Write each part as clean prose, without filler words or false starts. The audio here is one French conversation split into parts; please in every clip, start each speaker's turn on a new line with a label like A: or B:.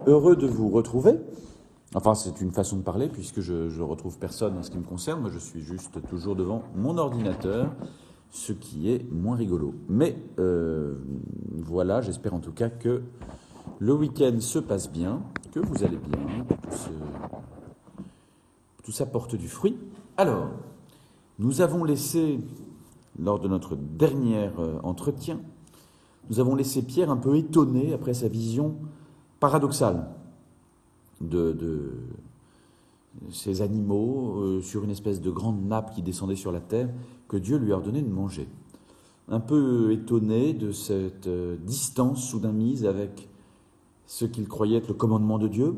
A: heureux de vous retrouver. Enfin, c'est une façon de parler, puisque je ne retrouve personne en ce qui me concerne. Moi, je suis juste toujours devant mon ordinateur, ce qui est moins rigolo. Mais voilà, j'espère en tout cas que le week-end se passe bien, que vous allez bien, que tout ça porte du fruit. Alors, nous avons laissé, lors de notre dernier entretien, nous avons laissé Pierre un peu étonné après sa vision paradoxale de ces animaux sur une espèce de grande nappe qui descendait sur la terre que Dieu lui a ordonné de manger. Un peu étonné de cette distance soudain mise avec ce qu'il croyait être le commandement de Dieu,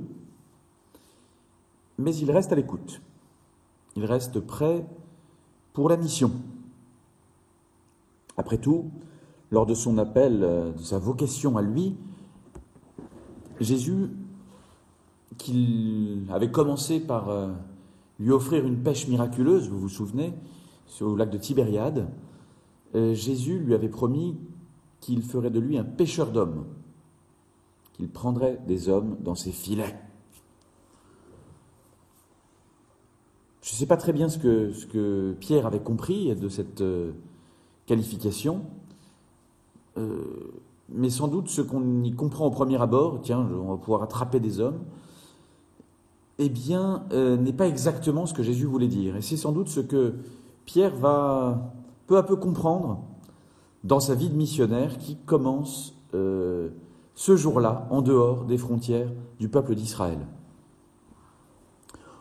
A: mais il reste à l'écoute. Il reste prêt pour la mission. Après tout, lors de son appel, de sa vocation à lui, Jésus, qu'il avait commencé par lui offrir une pêche miraculeuse, vous vous souvenez, au lac de Tibériade, Jésus lui avait promis qu'il ferait de lui un pêcheur d'hommes, qu'il prendrait des hommes dans ses filets. Je ne sais pas très bien ce que Pierre avait compris de cette qualification, mais sans doute ce qu'on y comprend au premier abord, tiens, on va pouvoir attraper des hommes, eh bien, n'est pas exactement ce que Jésus voulait dire. Et c'est sans doute ce que Pierre va peu à peu comprendre dans sa vie de missionnaire qui commence ce jour-là, en dehors des frontières du peuple d'Israël.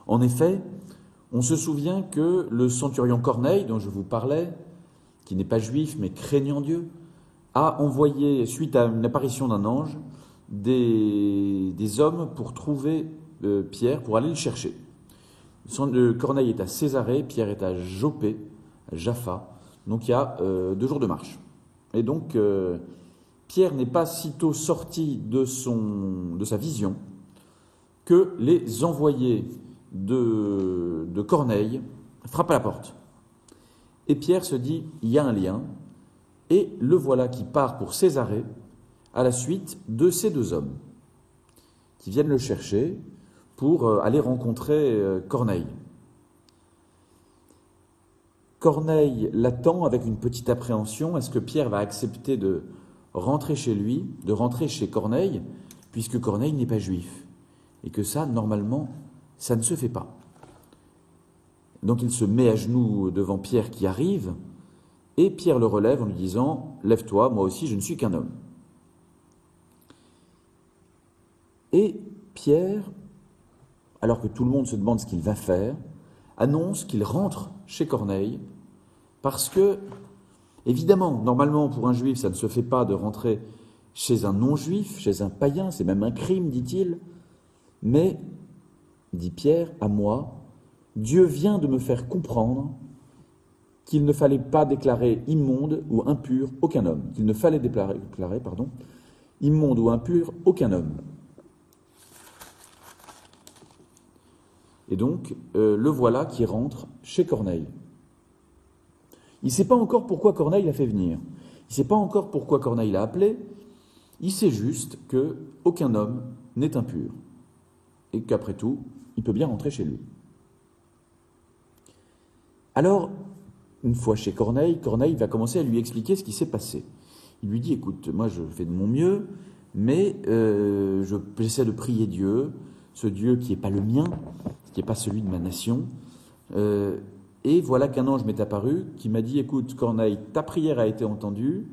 A: En effet, on se souvient que le centurion Corneille, dont je vous parlais, qui n'est pas juif mais craignant Dieu, a envoyé, suite à une apparition d'un ange, des hommes pour trouver Pierre, pour aller le chercher. Corneille est à Césarée, Pierre est à Joppé, à Jaffa, donc il y a 2 jours de marche. Et donc, Pierre n'est pas sitôt sorti de sa vision que les envoyés de Corneille frappent à la porte. Et Pierre se dit, il y a un lien, et le voilà qui part pour Césarée à la suite de ces 2 hommes qui viennent le chercher pour aller rencontrer Corneille. Corneille l'attend avec une petite appréhension. Est-ce que Pierre va accepter de rentrer chez lui, de rentrer chez Corneille, puisque Corneille n'est pas juif, et que ça, normalement, ça ne se fait pas. Donc il se met à genoux devant Pierre qui arrive, et Pierre le relève en lui disant « Lève-toi, moi aussi je ne suis qu'un homme ». Et Pierre, alors que tout le monde se demande ce qu'il va faire, annonce qu'il rentre chez Corneille, parce que, évidemment, normalement pour un juif, ça ne se fait pas de rentrer chez un non-juif, chez un païen, c'est même un crime, dit-il, mais, dit Pierre, à moi, Dieu vient de me faire comprendre qu'il ne fallait pas déclarer immonde ou impur aucun homme, qu'il ne fallait déclarer immonde ou impur aucun homme. Et donc, le voilà qui rentre chez Corneille. Il ne sait pas encore pourquoi Corneille l'a fait venir. Il ne sait pas encore pourquoi Corneille l'a appelé. Il sait juste qu'aucun homme n'est impur. Et qu'après tout, il peut bien rentrer chez lui. Alors, une fois chez Corneille, Corneille va commencer à lui expliquer ce qui s'est passé. Il lui dit, écoute, moi je fais de mon mieux, mais j'essaie de prier Dieu, ce Dieu qui n'est pas le mien, qui n'est pas celui de ma nation. Et voilà qu'un ange m'est apparu qui m'a dit, écoute Corneille, ta prière a été entendue,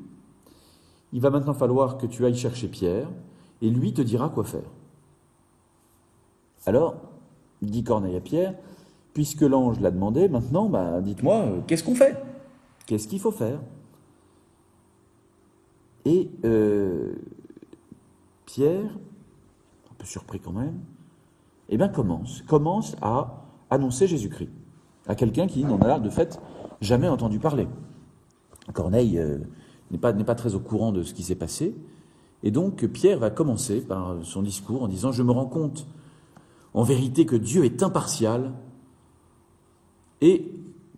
A: il va maintenant falloir que tu ailles chercher Pierre, et lui te dira quoi faire. Alors, dit Corneille à Pierre, puisque l'ange l'a demandé, maintenant, dites-moi, qu'est-ce qu'on fait ? Qu'est-ce qu'il faut faire ? Et Pierre, un peu surpris quand même, commence à annoncer Jésus-Christ à quelqu'un qui n'en a de fait jamais entendu parler. Corneille n'est pas très au courant de ce qui s'est passé, et donc Pierre va commencer par son discours en disant « Je me rends compte en vérité que Dieu est impartial et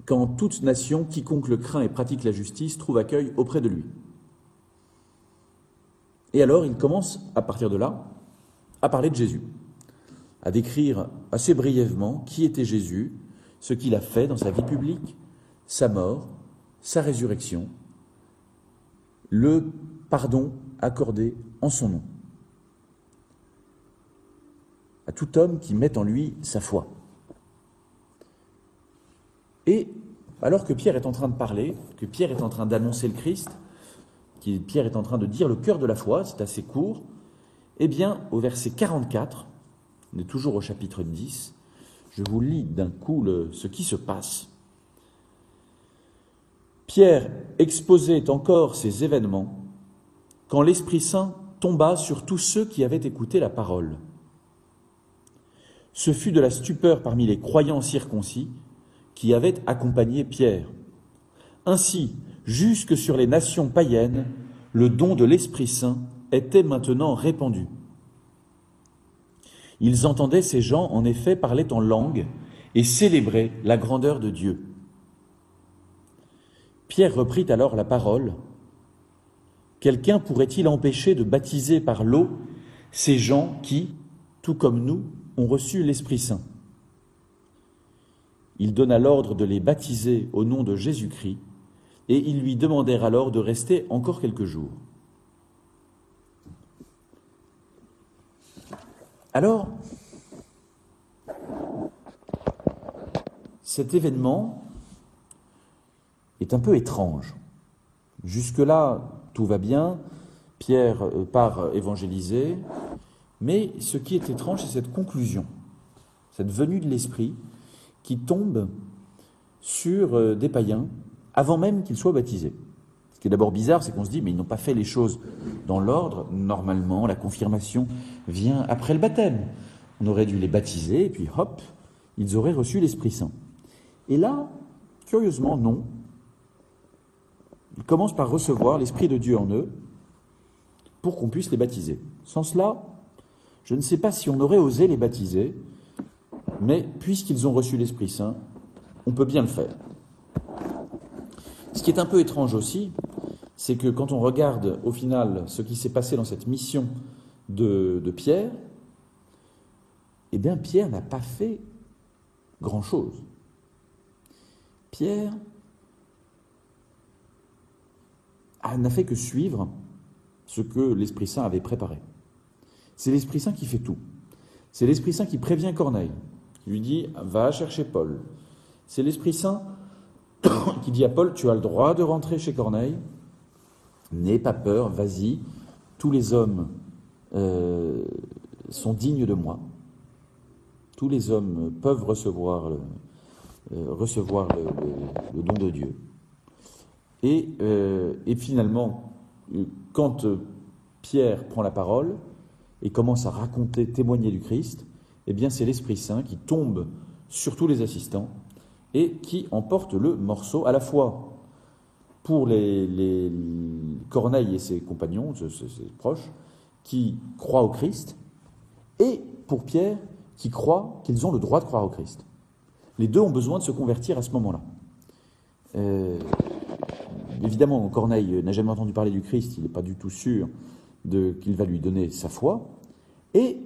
A: qu'en toute nation, quiconque le craint et pratique la justice trouve accueil auprès de lui. » Et alors il commence, à partir de là, à parler de Jésus, à décrire assez brièvement qui était Jésus, ce qu'il a fait dans sa vie publique, sa mort, sa résurrection, le pardon accordé en son nom à tout homme qui met en lui sa foi. Et alors que Pierre est en train de parler, que Pierre est en train d'annoncer le Christ, que Pierre est en train de dire le cœur de la foi, c'est assez court, eh bien, au verset 44, on est toujours au chapitre 10, je vous lis d'un coup ce qui se passe. Pierre exposait encore ces événements quand l'Esprit Saint tomba sur tous ceux qui avaient écouté la parole. Ce fut de la stupeur parmi les croyants circoncis qui avaient accompagné Pierre. Ainsi, jusque sur les nations païennes, le don de l'Esprit Saint était maintenant répandu. Ils entendaient ces gens, en effet, parler en langue et célébrer la grandeur de Dieu. Pierre reprit alors la parole. Quelqu'un pourrait-il empêcher de baptiser par l'eau ces gens qui, tout comme nous, ont reçu l'Esprit Saint? Il donna l'ordre de les baptiser au nom de Jésus-Christ, et ils lui demandèrent alors de rester encore quelques jours. Alors, cet événement est un peu étrange. Jusque-là, tout va bien, Pierre part évangéliser, mais ce qui est étrange, c'est cette conclusion, cette venue de l'Esprit qui tombe sur des païens avant même qu'ils soient baptisés. Ce qui est d'abord bizarre, c'est qu'on se dit, mais ils n'ont pas fait les choses dans l'ordre. Normalement, la confirmation vient après le baptême. On aurait dû les baptiser, et puis hop, ils auraient reçu l'Esprit Saint. Et là, curieusement, non. Ils commencent par recevoir l'Esprit de Dieu en eux pour qu'on puisse les baptiser. Sans cela, je ne sais pas si on aurait osé les baptiser, mais puisqu'ils ont reçu l'Esprit Saint, on peut bien le faire. Ce qui est un peu étrange aussi, c'est que quand on regarde au final ce qui s'est passé dans cette mission de Pierre, eh bien Pierre n'a pas fait grand-chose. Pierre n'a fait que suivre ce que l'Esprit Saint avait préparé. C'est l'Esprit Saint qui fait tout. C'est l'Esprit Saint qui prévient Corneille, qui lui dit « va chercher Paul ». C'est l'Esprit Saint qui dit à Paul « tu as le droit de rentrer chez Corneille, n'aie pas peur, vas-y, tous les hommes sont dignes de moi, tous les hommes peuvent recevoir le don de Dieu ». Et finalement, quand Pierre prend la parole et commence à raconter, témoigner du Christ, eh bien c'est l'Esprit Saint qui tombe sur tous les assistants et qui emporte le morceau, à la fois pour les Corneille et ses compagnons, ses proches, qui croient au Christ, et pour Pierre, qui croient qu'ils ont le droit de croire au Christ. Les deux ont besoin de se convertir à ce moment-là. Évidemment, Corneille n'a jamais entendu parler du Christ, il n'est pas du tout sûr qu'il va lui donner sa foi. Et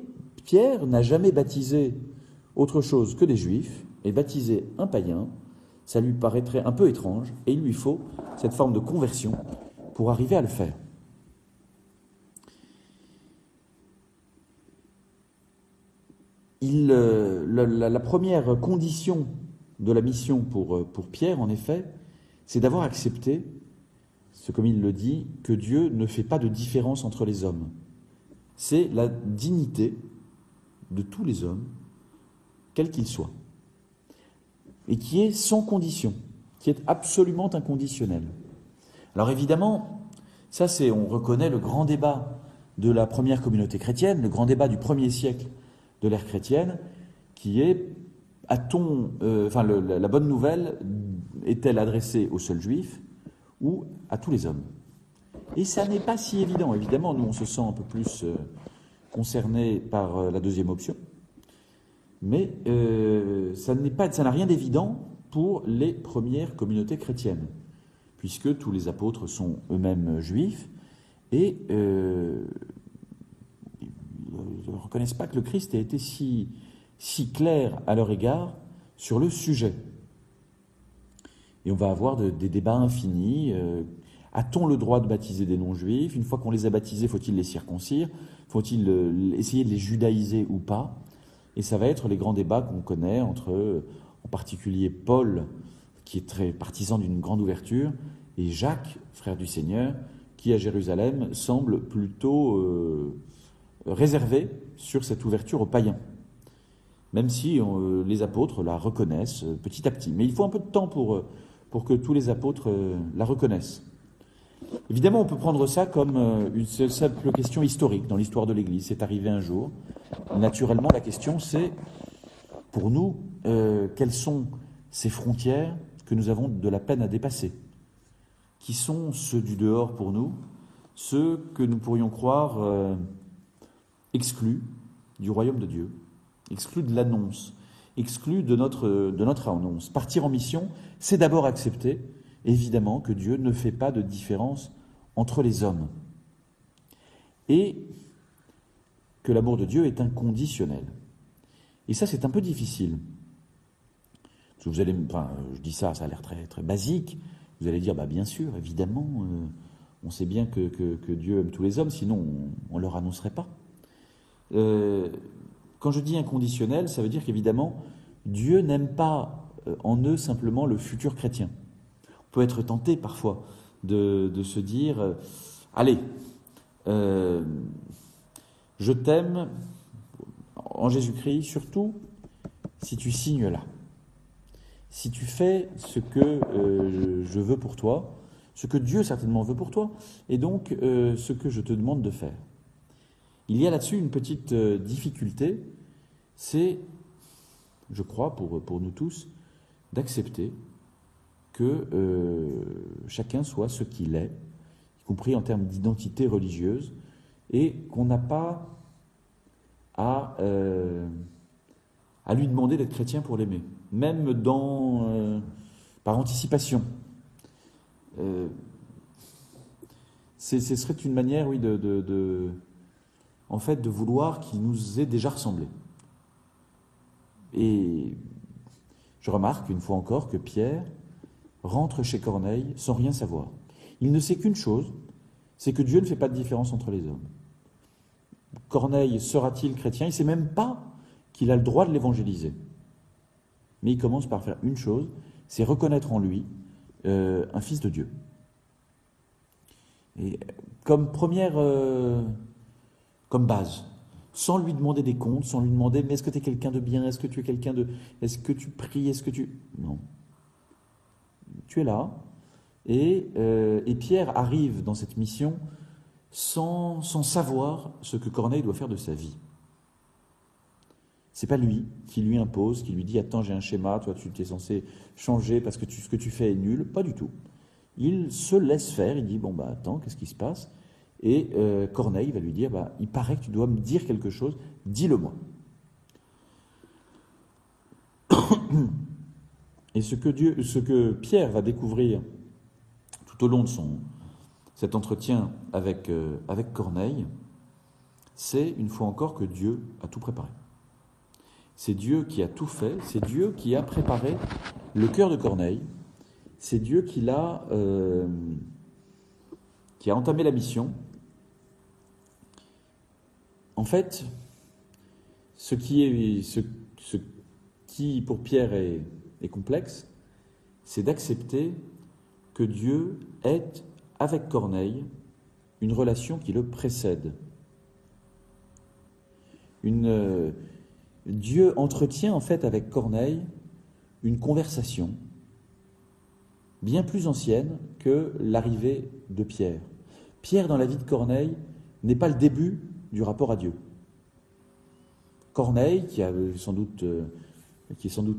A: Pierre n'a jamais baptisé autre chose que des Juifs, et baptiser un païen, ça lui paraîtrait un peu étrange, et il lui faut cette forme de conversion pour arriver à le faire. La première condition de la mission pour Pierre, en effet, c'est d'avoir accepté, comme il le dit, que Dieu ne fait pas de différence entre les hommes. C'est la dignité de tous les hommes, quels qu'ils soient, et qui est sans condition, qui est absolument inconditionnel. Alors évidemment, ça on reconnaît le grand débat de la première communauté chrétienne, le grand débat du 1er siècle de l'ère chrétienne, qui est, la bonne nouvelle est-elle adressée aux seuls juifs ou à tous les hommes? Et ça n'est pas si évident. Évidemment, nous on se sent un peu plus concernés par la deuxième option, mais ça n'a rien d'évident pour les premières communautés chrétiennes, puisque tous les apôtres sont eux-mêmes juifs, et connaissent pas que le Christ ait été si clair à leur égard sur le sujet. Et on va avoir des débats infinis. A-t-on le droit de baptiser des non-juifs? Une fois qu'on les a baptisés, faut-il les circoncire? Faut-il essayer de les judaïser ou pas? Et ça va être les grands débats qu'on connaît entre, en particulier, Paul, qui est très partisan d'une grande ouverture, et Jacques, frère du Seigneur, qui à Jérusalem semble plutôt réservé sur cette ouverture aux païens, même si les apôtres la reconnaissent petit à petit. Mais il faut un peu de temps pour que tous les apôtres la reconnaissent. Évidemment, on peut prendre ça comme une simple question historique dans l'histoire de l'Église. C'est arrivé un jour. Naturellement, la question, c'est, pour nous, quelles sont ces frontières que nous avons de la peine à dépasser? Qui sont ceux du dehors pour nous, ceux que nous pourrions croire exclus du royaume de Dieu, exclus de l'annonce, exclus de notre annonce. Partir en mission, c'est d'abord accepter, évidemment, que Dieu ne fait pas de différence entre les hommes et que l'amour de Dieu est inconditionnel. Et ça, c'est un peu difficile. Parce que vous allez, je dis ça, ça a l'air très, très basique. Vous allez dire, bien sûr, évidemment, on sait bien que Dieu aime tous les hommes, sinon on ne leur annoncerait pas. Quand je dis inconditionnel, ça veut dire qu'évidemment, Dieu n'aime pas en eux simplement le futur chrétien. On peut être tenté parfois de se dire, allez, je t'aime en Jésus-Christ, surtout si tu signes là. Si tu fais ce que je veux pour toi, ce que Dieu certainement veut pour toi, et donc ce que je te demande de faire. Il y a là-dessus une petite difficulté, c'est, je crois, pour nous tous, d'accepter que chacun soit ce qu'il est, y compris en termes d'identité religieuse, et qu'on n'a pas à lui demander d'être chrétien pour l'aimer, même par anticipation. Ce serait une manière, oui, en fait, de vouloir qu'il nous ait déjà ressemblé. Et je remarque une fois encore que Pierre rentre chez Corneille sans rien savoir. Il ne sait qu'une chose, c'est que Dieu ne fait pas de différence entre les hommes. Corneille sera-t-il chrétien? Il ne sait même pas qu'il a le droit de l'évangéliser. Mais il commence par faire une chose, c'est reconnaître en lui un fils de Dieu. Et comme comme base, sans lui demander des comptes, sans lui demander, mais est-ce que tu es quelqu'un de bien, est-ce que tu es quelqu'un de... Est-ce que tu pries, est-ce que tu... Non. Tu es là, et Pierre arrive dans cette mission sans savoir ce que Corneille doit faire de sa vie. C'est pas lui qui lui impose, qui lui dit « Attends, j'ai un schéma, toi tu es censé changer parce que ce que tu fais est nul. » Pas du tout. Il se laisse faire, il dit « Bon, attends, qu'est-ce qui se passe ?» Et Corneille va lui dire « Il paraît que tu dois me dire quelque chose, dis-le-moi. » Et ce que Pierre va découvrir tout au long de cet entretien avec Corneille, c'est une fois encore que Dieu a tout préparé. C'est Dieu qui a tout fait, c'est Dieu qui a préparé le cœur de Corneille, c'est Dieu qui a entamé la mission. En fait, ce qui pour Pierre est complexe, c'est d'accepter que Dieu ait avec Corneille une relation qui le précède. Dieu entretient en fait avec Corneille une conversation bien plus ancienne que l'arrivée de Pierre. Pierre, dans la vie de Corneille, n'est pas le début du rapport à Dieu. Corneille, qui est sans doute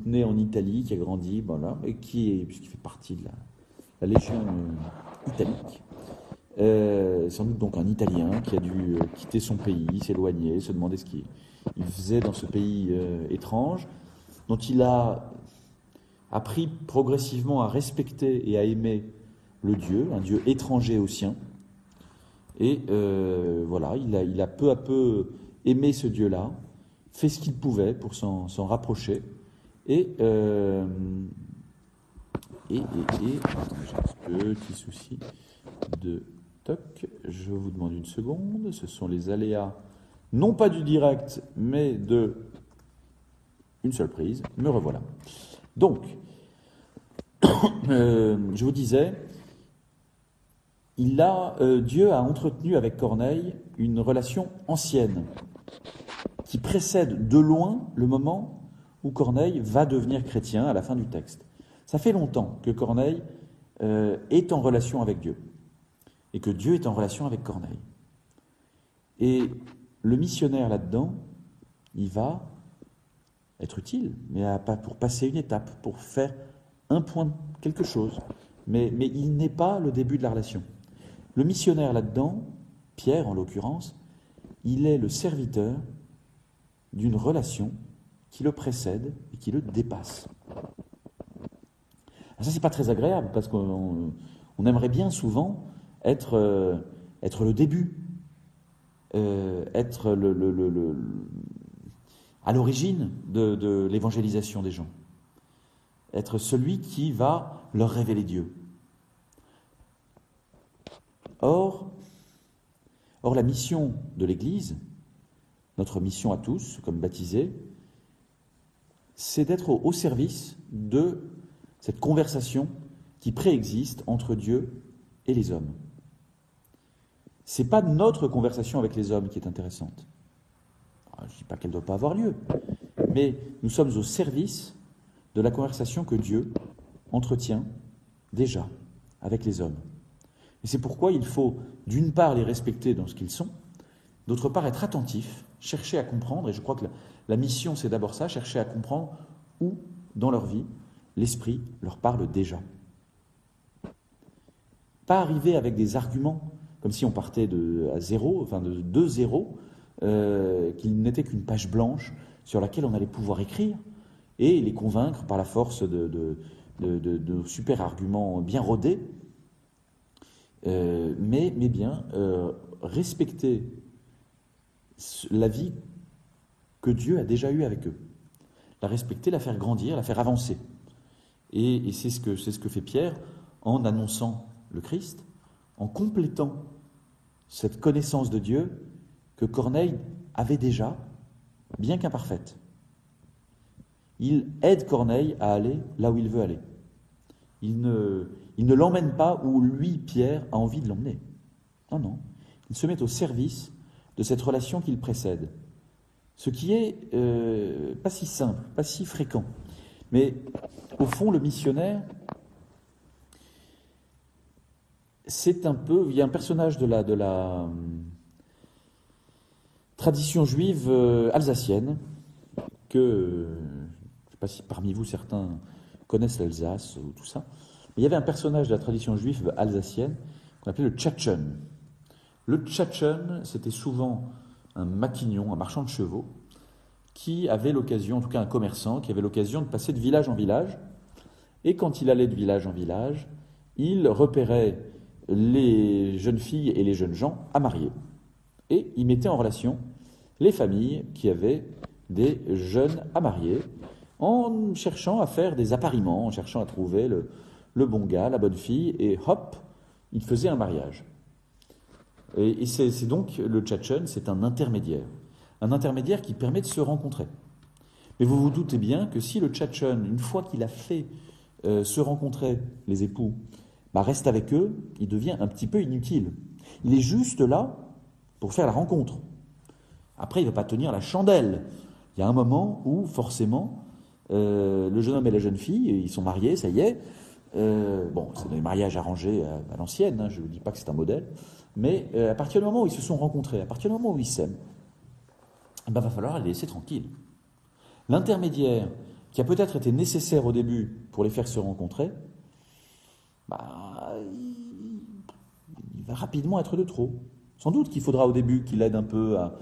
A: né en Italie, qui a grandi, et puisqu'il fait partie de la Légion italique, sans doute donc un Italien qui a dû quitter son pays, s'éloigner, se demander ce qu'il faisait dans ce pays étrange, dont il a appris progressivement à respecter et à aimer le Dieu, un Dieu étranger au sien. Et il a peu à peu aimé ce Dieu-là, fait ce qu'il pouvait pour s'en rapprocher, et attendez, j'ai un petit souci de toc, je vous demande une seconde, ce sont les aléas, non pas du direct, mais de une seule prise, me revoilà. Donc, je vous disais, Dieu a entretenu avec Corneille une relation ancienne qui précède de loin le moment où Corneille va devenir chrétien à la fin du texte. Ça fait longtemps que Corneille est en relation avec Dieu et que Dieu est en relation avec Corneille. Et le missionnaire là-dedans, il va être utile, mais pas pour passer une étape, pour faire un point, quelque chose. Mais il n'est pas le début de la relation. Le missionnaire là-dedans, Pierre en l'occurrence, il est le serviteur d'une relation qui le précède et qui le dépasse. Alors ça, c'est pas très agréable parce qu'on aimerait bien souvent être le début, être à l'origine de l'évangélisation des gens, être celui qui va leur révéler Dieu. Or, la mission de l'Église, notre mission à tous, comme baptisés, c'est d'être au service de cette conversation qui préexiste entre Dieu et les hommes. C'est pas notre conversation avec les hommes qui est intéressante. Je ne dis pas qu'elle ne doit pas avoir lieu, mais nous sommes au service de la conversation que Dieu entretient déjà avec les hommes. Et c'est pourquoi il faut, d'une part, les respecter dans ce qu'ils sont, d'autre part, être attentif, chercher à comprendre, et je crois que la mission, c'est d'abord ça, chercher à comprendre où, dans leur vie, l'Esprit leur parle déjà. Pas arriver avec des arguments, comme si on partait de deux zéros, qu'il n'était qu'une page blanche sur laquelle on allait pouvoir écrire, et les convaincre par la force de super arguments bien rodés, mais bien respecter la vie que Dieu a déjà eue avec eux. La respecter, la faire grandir, la faire avancer. Et c'est ce que fait Pierre en annonçant le Christ, en complétant cette connaissance de Dieu que Corneille avait déjà, bien qu'imparfaite. Il aide Corneille à aller là où il veut aller. Il ne l'emmène pas où lui, Pierre, a envie de l'emmener. Non, non. Il se met au service de cette relation qu'il précède. Ce qui est pas si simple, pas si fréquent. Mais au fond, le missionnaire, c'est un peu... Il y a un personnage de la tradition juive alsacienne que... je ne sais pas si parmi vous certains connaissent l'Alsace ou tout ça. Mais il y avait un personnage de la tradition juive alsacienne qu'on appelait le Tchatchen. Le Tchatchen, c'était souvent un maquignon, un marchand de chevaux, qui avait l'occasion, en tout cas un commerçant, qui avait l'occasion de passer de village en village. Et quand il allait de village en village, il repérait les jeunes filles et les jeunes gens à marier. Et il mettait en relation les familles qui avaient des jeunes à marier, en cherchant à faire des appariements, en cherchant à trouver le bon gars, la bonne fille, et hop, il faisait un mariage. Et c'est donc, le Tchatchen, c'est un intermédiaire qui permet de se rencontrer. Mais vous vous doutez bien que si le Tchatchen, une fois qu'il a fait se rencontrer les époux, reste avec eux, il devient un petit peu inutile. Il est juste là pour faire la rencontre. Après, il ne va pas tenir la chandelle. Il y a un moment où, forcément, le jeune homme et la jeune fille, ils sont mariés, ça y est. C'est des mariages arrangés à l'ancienne, hein, je ne dis pas que c'est un modèle, mais à partir du moment où ils se sont rencontrés, à partir du moment où ils s'aiment, va falloir les laisser tranquilles. L'intermédiaire, qui a peut-être été nécessaire au début pour les faire se rencontrer, il va rapidement être de trop. Sans doute qu'il faudra au début qu'il aide un peu à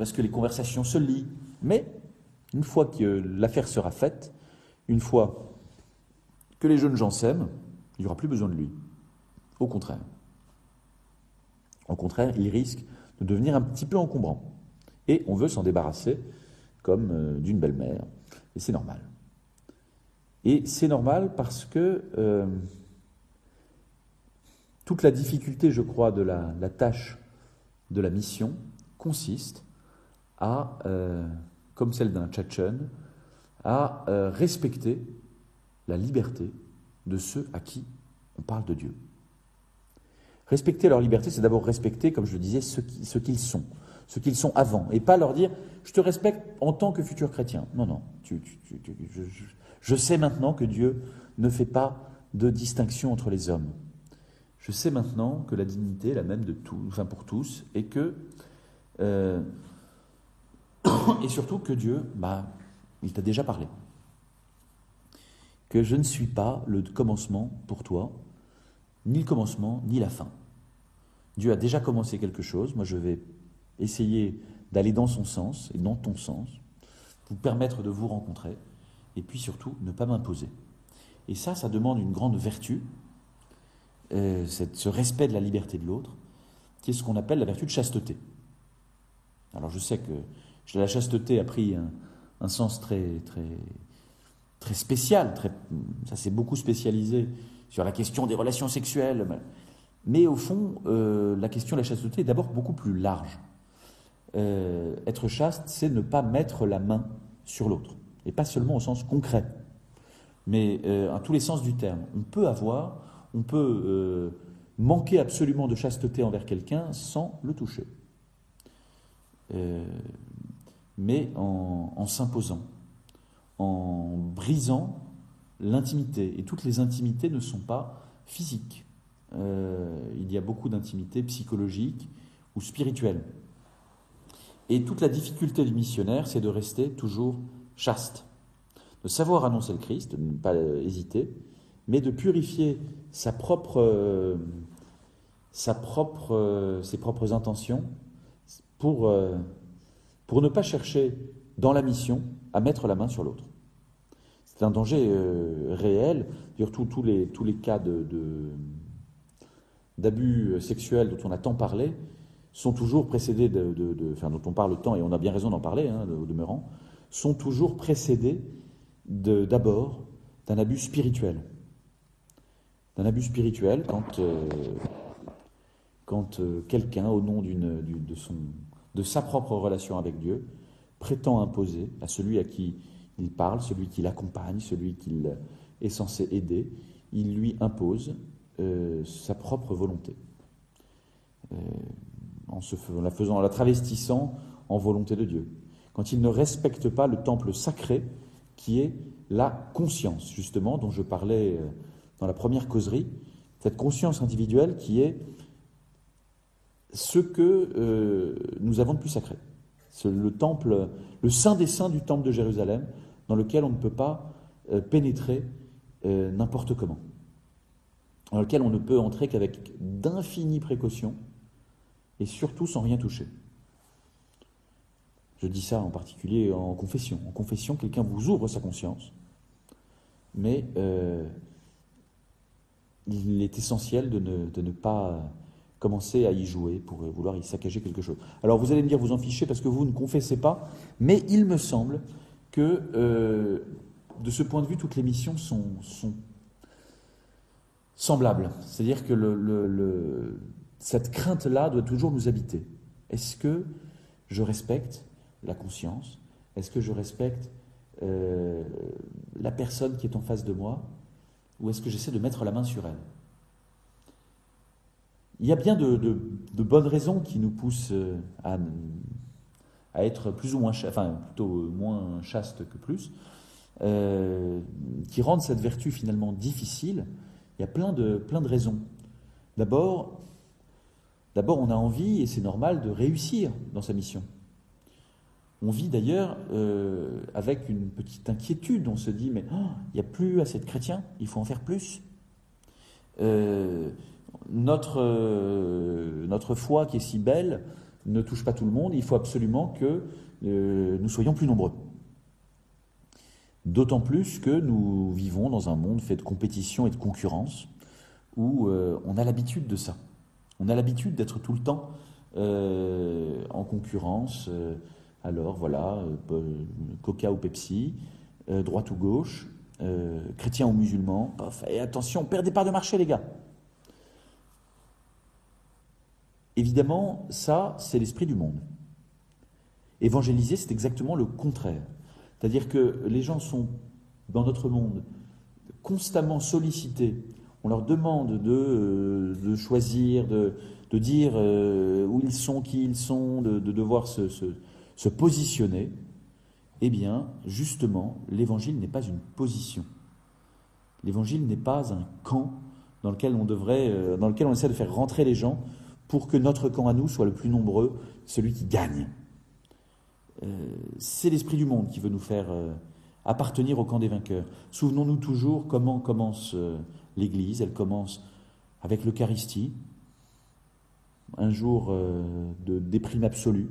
A: ce que les conversations se lient, mais une fois que l'affaire sera faite, une fois que les jeunes gens s'aiment, il n'y aura plus besoin de lui. Au contraire. Au contraire, il risque de devenir un petit peu encombrant. Et on veut s'en débarrasser comme d'une belle-mère. Et c'est normal. Et c'est normal parce que toute la difficulté, je crois, de la tâche de la mission consiste à, comme celle d'un Tchatchène, à respecter la liberté de ceux à qui on parle de Dieu. Respecter leur liberté, c'est d'abord respecter, comme je le disais, ce qu'ils sont avant, et pas leur dire « je te respecte en tant que futur chrétien ». Non, non, je sais maintenant que Dieu ne fait pas de distinction entre les hommes. Je sais maintenant que la dignité est la même de tous, enfin pour tous, et que et surtout que Dieu, il t'a déjà parlé. Que je ne suis pas le commencement pour toi, ni le commencement, ni la fin. Dieu a déjà commencé quelque chose, moi je vais essayer d'aller dans son sens et dans ton sens, vous permettre de vous rencontrer, et puis surtout ne pas m'imposer. Et ça demande une grande vertu, ce respect de la liberté de l'autre, qui est ce qu'on appelle la vertu de chasteté. Alors je sais que la chasteté a pris un sens très, très, très spécial, ça s'est beaucoup spécialisé sur la question des relations sexuelles, mais au fond, la question de la chasteté est d'abord beaucoup plus large. Être chaste, c'est ne pas mettre la main sur l'autre, et pas seulement au sens concret, mais à tous les sens du terme. On peut manquer absolument de chasteté envers quelqu'un sans le toucher, mais en s'imposant, en brisant l'intimité. Et toutes les intimités ne sont pas physiques. Il y a beaucoup d'intimités psychologiques ou spirituelles. Et toute la difficulté du missionnaire, c'est de rester toujours chaste, de savoir annoncer le Christ, de ne pas hésiter, mais de purifier ses propres intentions pour ne pas chercher dans la mission à mettre la main sur l'autre. C'est un danger réel. Tous les cas d'abus sexuels dont on a tant parlé sont toujours précédés dont on parle tant, et on a bien raison d'en parler, au demeurant, sont toujours précédés d'abord d'un abus spirituel. D'un abus spirituel quand quelqu'un, au nom de sa propre relation avec Dieu, prétend imposer à celui à qui il parle, celui qui l'accompagne, celui qu'il est censé aider, il lui impose sa propre volonté. En la travestissant en volonté de Dieu. Quand il ne respecte pas le temple sacré qui est la conscience, justement, dont je parlais dans la première causerie, cette conscience individuelle qui est ce que nous avons de plus sacré. C'est le temple, le saint des saints du temple de Jérusalem, dans lequel on ne peut pas pénétrer n'importe comment, dans lequel on ne peut entrer qu'avec d'infinies précautions, et surtout sans rien toucher. Je dis ça en particulier en confession. En confession, quelqu'un vous ouvre sa conscience, mais il est essentiel de ne pas commencer à y jouer pour vouloir y saccager quelque chose. Alors vous allez me dire, vous en fichez parce que vous ne confessez pas, mais il me semble que de ce point de vue, toutes les missions sont semblables. C'est-à-dire que cette crainte-là doit toujours nous habiter. Est-ce que je respecte la conscience? Est-ce que je respecte la personne qui est en face de moi? Ou est-ce que j'essaie de mettre la main sur elle? Il y a bien de bonnes raisons qui nous poussent à être plus ou moins, plutôt moins chaste que plus, qui rendent cette vertu finalement difficile. Il y a plein de raisons. D'abord, on a envie, et c'est normal, de réussir dans sa mission. On vit d'ailleurs avec une petite inquiétude. On se dit, mais il n'y a plus assez de chrétiens, il faut en faire plus. Notre foi qui est si belle ne touche pas tout le monde, il faut absolument que nous soyons plus nombreux. D'autant plus que nous vivons dans un monde fait de compétition et de concurrence, où on a l'habitude de ça. On a l'habitude d'être tout le temps en concurrence. Alors voilà, Coca ou Pepsi, droite ou gauche, chrétien ou musulman. Et attention, on perd des parts de marché, les gars. Évidemment, ça, c'est l'esprit du monde. Évangéliser, c'est exactement le contraire. C'est-à-dire que les gens sont, dans notre monde, constamment sollicités. On leur demande de choisir, de dire où ils sont, qui ils sont, de devoir se positionner. Eh bien, justement, l'évangile n'est pas une position. L'évangile n'est pas un camp dans lequel on essaie de faire rentrer les gens pour que notre camp à nous soit le plus nombreux, celui qui gagne. C'est l'esprit du monde qui veut nous faire appartenir au camp des vainqueurs. Souvenons-nous toujours comment commence l'Église. Elle commence avec l'Eucharistie, un jour de déprime absolue,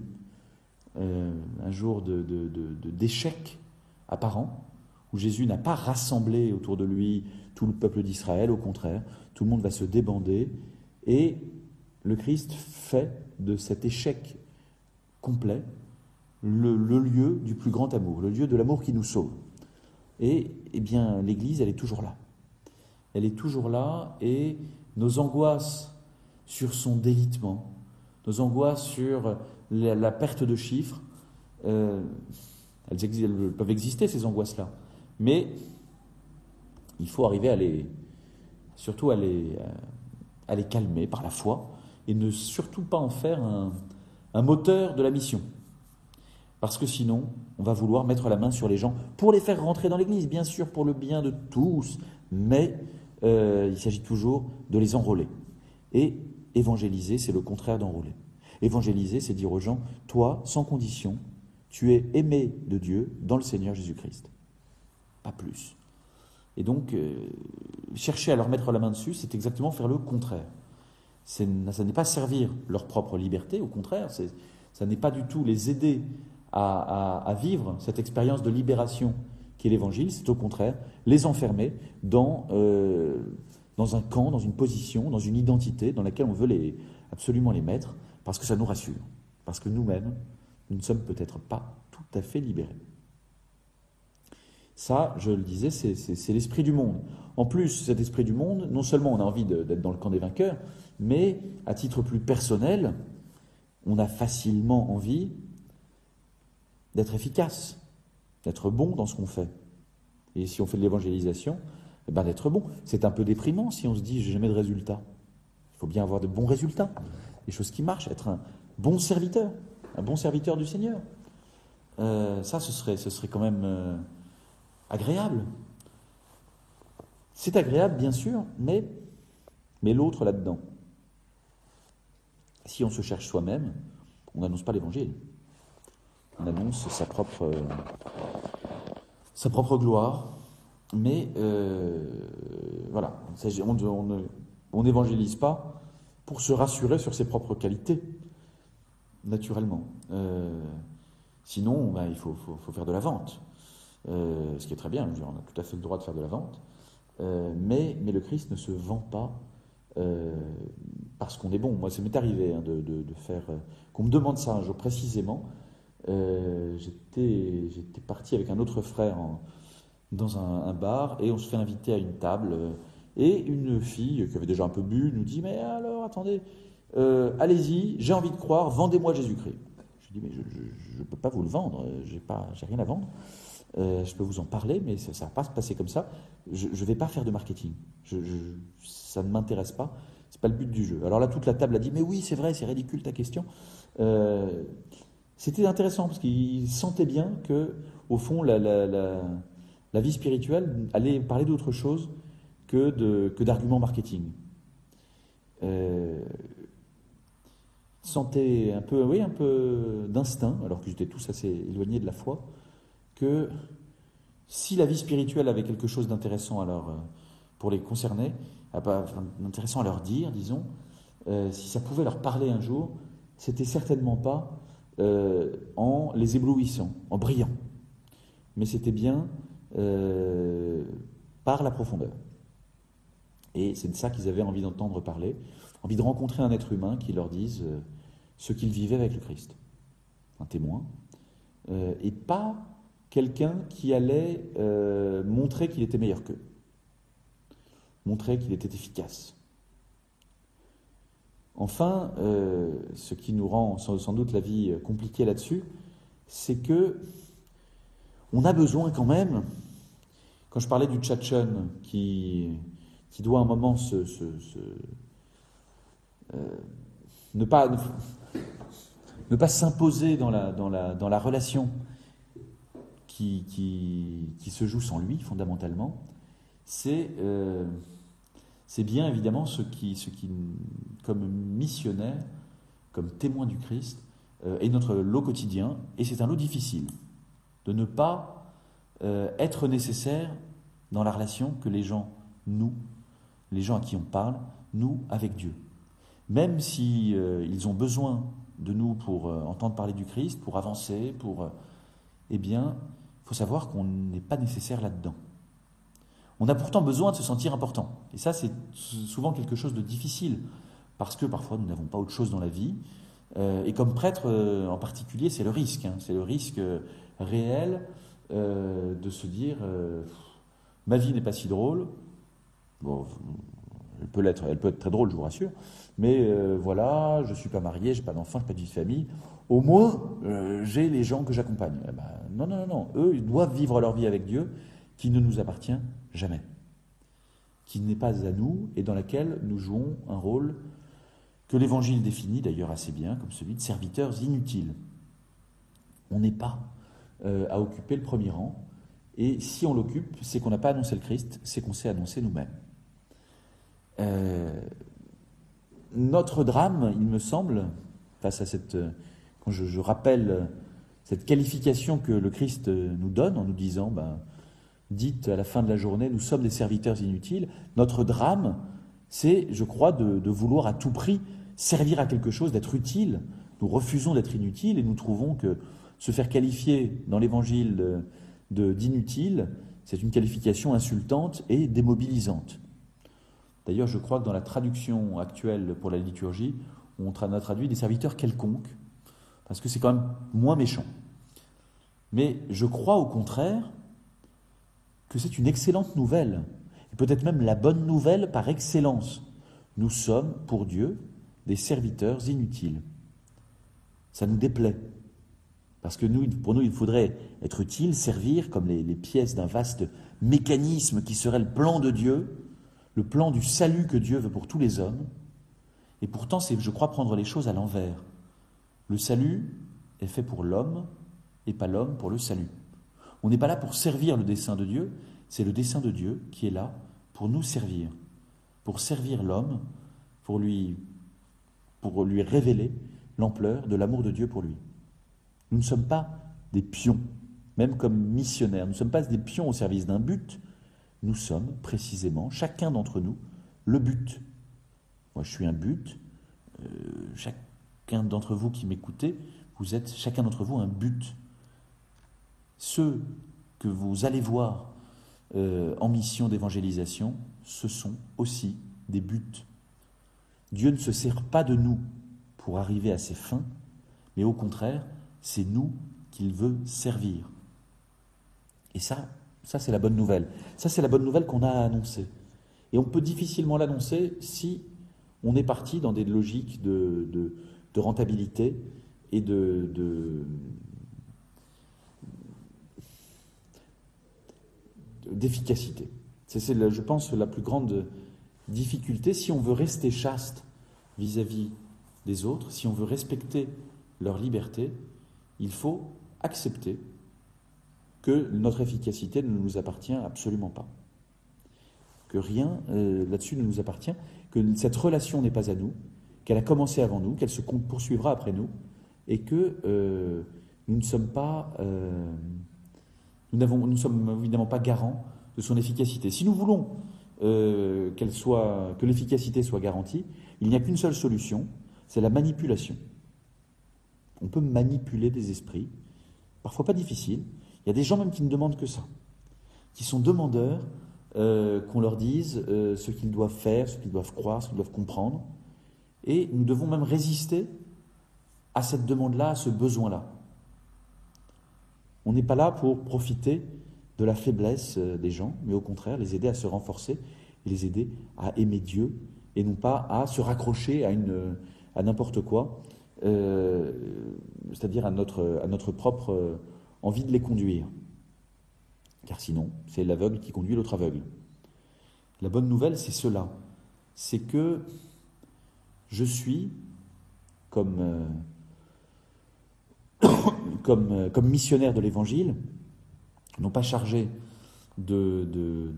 A: un jour d'échec apparent, où Jésus n'a pas rassemblé autour de lui tout le peuple d'Israël, au contraire, tout le monde va se débander, et le Christ fait de cet échec complet le lieu du plus grand amour, le lieu de l'amour qui nous sauve. Et eh bien, l'Église, elle est toujours là. Elle est toujours là, et nos angoisses sur son délitement, nos angoisses sur la perte de chiffres, elles peuvent exister, ces angoisses-là. Mais il faut arriver surtout à les calmer par la foi, et ne surtout pas en faire un moteur de la mission. Parce que sinon, on va vouloir mettre la main sur les gens pour les faire rentrer dans l'Église, bien sûr, pour le bien de tous, mais il s'agit toujours de les enrôler. Et évangéliser, c'est le contraire d'enrôler. Évangéliser, c'est dire aux gens, toi, sans condition, tu es aimé de Dieu dans le Seigneur Jésus-Christ. Pas plus. Et donc, chercher à leur mettre la main dessus, c'est exactement faire le contraire. Ça n'est pas servir leur propre liberté, au contraire, ça n'est pas du tout les aider à vivre cette expérience de libération qui est l'Évangile, c'est au contraire les enfermer dans un camp, dans une position, dans une identité dans laquelle on veut absolument les mettre, parce que ça nous rassure, parce que nous-mêmes, nous ne sommes peut-être pas tout à fait libérés. Ça, je le disais, c'est l'esprit du monde. En plus, cet esprit du monde, non seulement on a envie d'être dans le camp des vainqueurs, mais à titre plus personnel, on a facilement envie d'être efficace, d'être bon dans ce qu'on fait. Et si on fait de l'évangélisation, d'être bon. C'est un peu déprimant si on se dit « j'ai jamais de résultats ». Il faut bien avoir de bons résultats, des choses qui marchent, être un bon serviteur du Seigneur. Ça, ce serait quand même agréable. C'est agréable, bien sûr, mais l'autre là-dedans. Si on se cherche soi-même, on n'annonce pas l'Évangile. On annonce sa propre gloire, mais voilà, on n'évangélise pas pour se rassurer sur ses propres qualités, naturellement. Sinon, il faut faire de la vente, ce qui est très bien, on a tout à fait le droit de faire de la vente, mais le Christ ne se vend pas parce qu'on est bon. Moi, ça m'est arrivé de faire... qu'on me demande ça un jour précisément. J'étais parti avec un autre frère dans un bar, et on se fait inviter à une table, et une fille qui avait déjà un peu bu nous dit « Mais alors, attendez, allez-y, j'ai envie de croire, vendez-moi Jésus-Christ. » Je dis « Mais je ne peux pas vous le vendre, j'ai rien à vendre. Je peux vous en parler, mais ça ne va pas se passer comme ça. Je ne vais pas faire de marketing. Ça ne m'intéresse pas. Ce n'est pas le but du jeu. » Alors là, toute la table a dit « Mais oui, c'est vrai, c'est ridicule ta question. » C'était intéressant parce qu'il sentait bien que, au fond, la vie spirituelle allait parler d'autre chose que d'arguments marketing. Sentait un peu d'instinct, alors qu'ils étaient tous assez éloignés de la foi, que si la vie spirituelle avait quelque chose d'intéressant pour les concerner, d'intéressant à leur dire, disons, si ça pouvait leur parler un jour, c'était certainement pas en les éblouissant, en brillant, mais c'était bien par la profondeur. Et c'est de ça qu'ils avaient envie d'entendre parler, envie de rencontrer un être humain qui leur dise ce qu'il vivait avec le Christ. Un témoin. Et pas quelqu'un qui allait montrer qu'il était meilleur qu'eux. Montrer qu'il était efficace. Enfin, ce qui nous rend sans doute la vie compliquée là-dessus, c'est que on a besoin quand même, quand je parlais du Tchatchène qui doit à un moment ne pas s'imposer dans la relation qui se joue sans lui, fondamentalement, c'est bien évidemment ce qui, comme missionnaire, comme témoin du Christ, est notre lot quotidien, et c'est un lot difficile, de ne pas être nécessaire dans la relation que les gens à qui on parle, nous, avec Dieu. Même si ils ont besoin de nous pour entendre parler du Christ, pour avancer, eh bien, il faut savoir qu'on n'est pas nécessaire là-dedans. On a pourtant besoin de se sentir important. Et ça, c'est souvent quelque chose de difficile, parce que parfois, nous n'avons pas autre chose dans la vie. Et comme prêtre, en particulier, c'est le risque. C'est le risque réel de se dire ma vie n'est pas si drôle. Bon, elle peut être très drôle, je vous rassure. Mais voilà, je ne suis pas marié, je n'ai pas d'enfant, je n'ai pas de vie de famille. Au moins, j'ai les gens que j'accompagne. Eh ben, non. Eux, ils doivent vivre leur vie avec Dieu, qui ne nous appartient jamais, qui n'est pas à nous et dans laquelle nous jouons un rôle que l'Évangile définit d'ailleurs assez bien comme celui de serviteurs inutiles. On n'est pas à occuper le premier rang, et si on l'occupe, c'est qu'on n'a pas annoncé le Christ, c'est qu'on s'est annoncé nous-mêmes. Notre drame, il me semble, face à quand je rappelle cette qualification que le Christ nous donne en nous disant dites à la fin de la journée, nous sommes des serviteurs inutiles. Notre drame, c'est, je crois, de vouloir à tout prix servir à quelque chose, d'être utile. Nous refusons d'être inutiles et nous trouvons que se faire qualifier dans l'Évangile d'inutile, c'est une qualification insultante et démobilisante. D'ailleurs, je crois que dans la traduction actuelle pour la liturgie, on a traduit des serviteurs quelconques, parce que c'est quand même moins méchant. Mais je crois au contraire que c'est une excellente nouvelle, et peut-être même la bonne nouvelle par excellence. Nous sommes, pour Dieu, des serviteurs inutiles. Ça nous déplaît, parce que pour nous, il faudrait être utile, servir comme les pièces d'un vaste mécanisme qui serait le plan de Dieu, le plan du salut que Dieu veut pour tous les hommes. Et pourtant, c'est, je crois, prendre les choses à l'envers. Le salut est fait pour l'homme, et pas l'homme pour le salut. On n'est pas là pour servir le dessein de Dieu, c'est le dessein de Dieu qui est là pour nous servir l'homme, pour lui révéler l'ampleur de l'amour de Dieu pour lui. Nous ne sommes pas des pions, même comme missionnaires, nous ne sommes pas des pions au service d'un but, nous sommes précisément, chacun d'entre nous, le but. Moi je suis un but, chacun d'entre vous qui m'écoutez, vous êtes chacun d'entre vous un but. Ceux que vous allez voir en mission d'évangélisation, ce sont aussi des buts. Dieu ne se sert pas de nous pour arriver à ses fins, mais au contraire, c'est nous qu'il veut servir. Et ça c'est la bonne nouvelle. Ça, c'est la bonne nouvelle qu'on a à annoncer. Et on peut difficilement l'annoncer si on est parti dans des logiques de rentabilité et d'efficacité. C'est, je pense, la plus grande difficulté. Si on veut rester chaste vis-à-vis des autres, si on veut respecter leur liberté, il faut accepter que notre efficacité ne nous appartient absolument pas. Que rien là-dessus ne nous appartient, que cette relation n'est pas à nous, qu'elle a commencé avant nous, qu'elle se poursuivra après nous, et que nous ne sommes pas... Nous sommes évidemment pas garants de son efficacité. Si nous voulons que l'efficacité soit garantie, il n'y a qu'une seule solution, c'est la manipulation. On peut manipuler des esprits, parfois pas difficile. Il y a des gens même qui ne demandent que ça, qui sont demandeurs qu'on leur dise ce qu'ils doivent faire, ce qu'ils doivent croire, ce qu'ils doivent comprendre. Et nous devons même résister à cette demande-là, à ce besoin-là. On n'est pas là pour profiter de la faiblesse des gens, mais au contraire, les aider à se renforcer et les aider à aimer Dieu et non pas à se raccrocher à n'importe quoi, c'est-à-dire à notre propre envie de les conduire. Car sinon, c'est l'aveugle qui conduit l'autre aveugle. La bonne nouvelle, c'est cela. C'est que je suis comme missionnaire de l'Évangile, non pas chargé de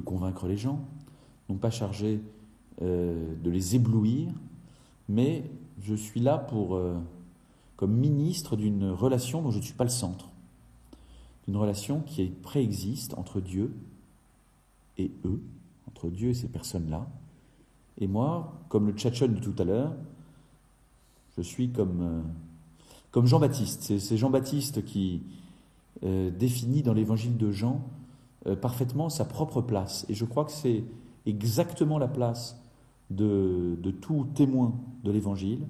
A: convaincre les gens, non pas chargé de les éblouir, mais je suis là comme ministre d'une relation dont je ne suis pas le centre, d'une relation qui préexiste entre Dieu et eux, entre Dieu et ces personnes-là. Et moi, comme le tchatchon de tout à l'heure, je suis comme Jean-Baptiste. C'est Jean-Baptiste qui définit dans l'évangile de Jean parfaitement sa propre place. Et je crois que c'est exactement la place de tout témoin de l'évangile,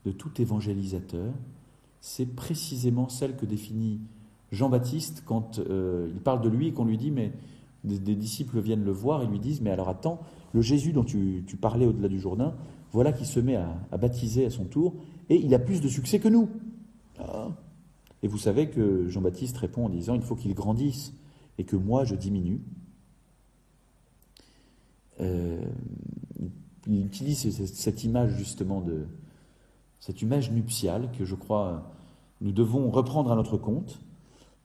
A: de tout évangélisateur. C'est précisément celle que définit Jean-Baptiste quand il parle de lui et qu'on lui dit, mais des disciples viennent le voir et lui disent, mais alors attends, le Jésus dont tu parlais au-delà du Jourdain, voilà qui se met à baptiser à son tour, et il a plus de succès que nous. Ah. Et vous savez que Jean-Baptiste répond en disant, il faut qu'il grandisse et que moi je diminue. Il utilise cette image justement cette image nuptiale que je crois nous devons reprendre à notre compte,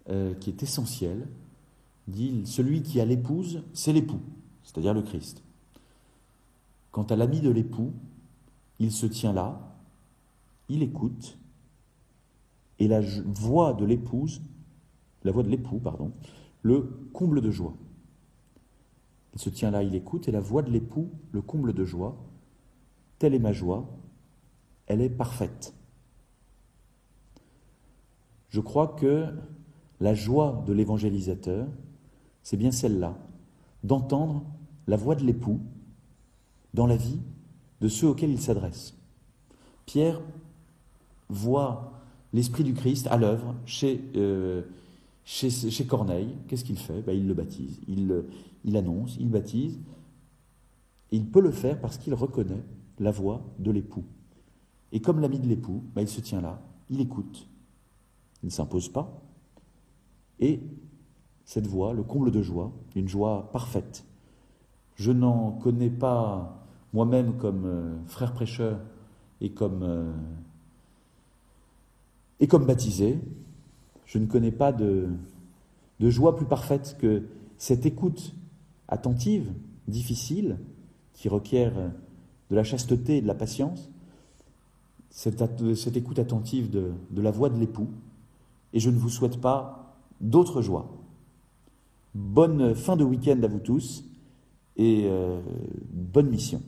A: qui est essentielle. Il dit, celui qui a l'épouse, c'est l'époux, c'est-à-dire le Christ. Quant à l'ami de l'époux, il se tient là, il écoute, et la voix de l'époux, le comble de joie. Il se tient là, il écoute, et la voix de l'époux le comble de joie. Telle est ma joie, elle est parfaite. Je crois que la joie de l'évangélisateur, c'est bien celle-là, d'entendre la voix de l'époux dans la vie de ceux auxquels il s'adresse. Pierre voit l'Esprit du Christ à l'œuvre chez Corneille. Qu'est-ce qu'il fait ? Il le baptise, il annonce, il baptise. Et il peut le faire parce qu'il reconnaît la voix de l'époux. Et comme l'ami de l'époux, il se tient là, il écoute, il ne s'impose pas. Et cette voix, le comble de joie, une joie parfaite. Je n'en connais pas moi-même comme frère prêcheur et comme baptisé. Je ne connais pas de joie plus parfaite que cette écoute attentive, difficile, qui requiert de la chasteté et de la patience, cette écoute attentive de la voix de l'époux. Et je ne vous souhaite pas d'autre joie. Bonne fin de week-end à vous tous et bonne mission.